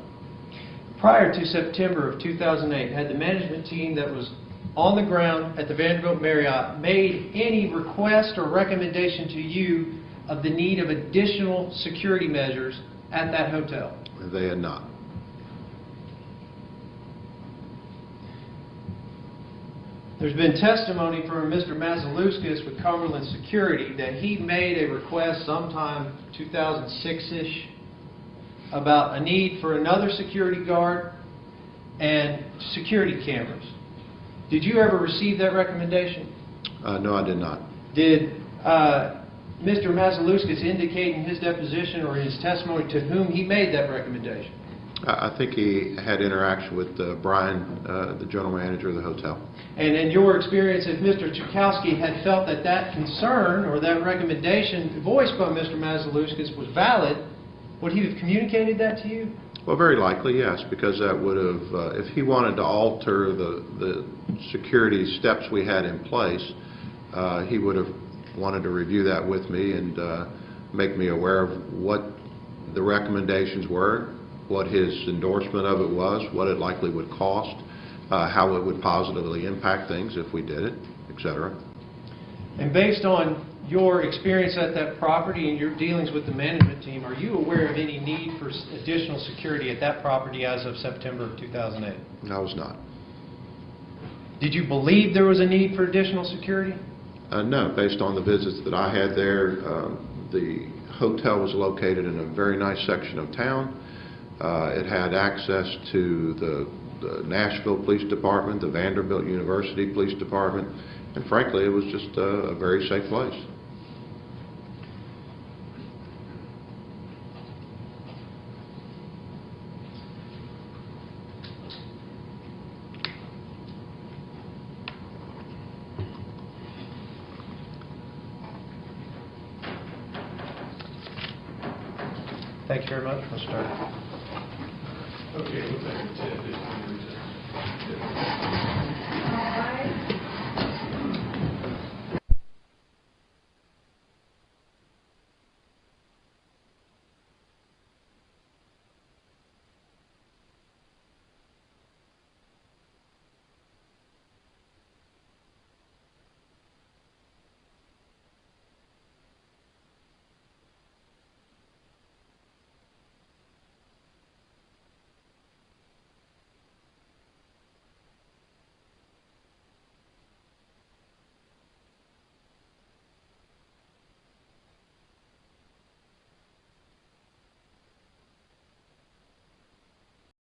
Prior to September of 2008, had the management team that was on the ground at the Vanderbilt Marriott made any request or recommendation to you of the need of additional security measures at that hotel? They had not. There's been testimony from Mr. Mazaluskas with Cumberland Security that he made a request sometime 2006-ish about a need for another security guard and security cameras. Did you ever receive that recommendation? No, I did not. Did Mr. Mazaluskas indicate in his deposition or in his testimony to whom he made that recommendation? I think he had interaction with Brian, the general manager of the hotel. And in your experience, if Mr. Chikowski had felt that that concern or that recommendation voiced by Mr. Mazaluskas was valid, would he have communicated that to you? Well, very likely, yes, because that would have, if he wanted to alter the security steps we had in place, he would have wanted to review that with me and make me aware of what the recommendations were, what his endorsement of it was, what it likely would cost, how it would positively impact things if we did it, etc. And based on your experience at that property and your dealings with the management team, are you aware of any need for additional security at that property as of September of 2008? I was not. Did you believe there was a need for additional security? No, based on the visits that I had there, the hotel was located in a very nice section of town. It had access to the Nashville Police Department, the Vanderbilt University Police Department, and frankly, it was just a very safe place. Thank you very much, Mr. Stark. Okay, we'll take a 10, 15 recess.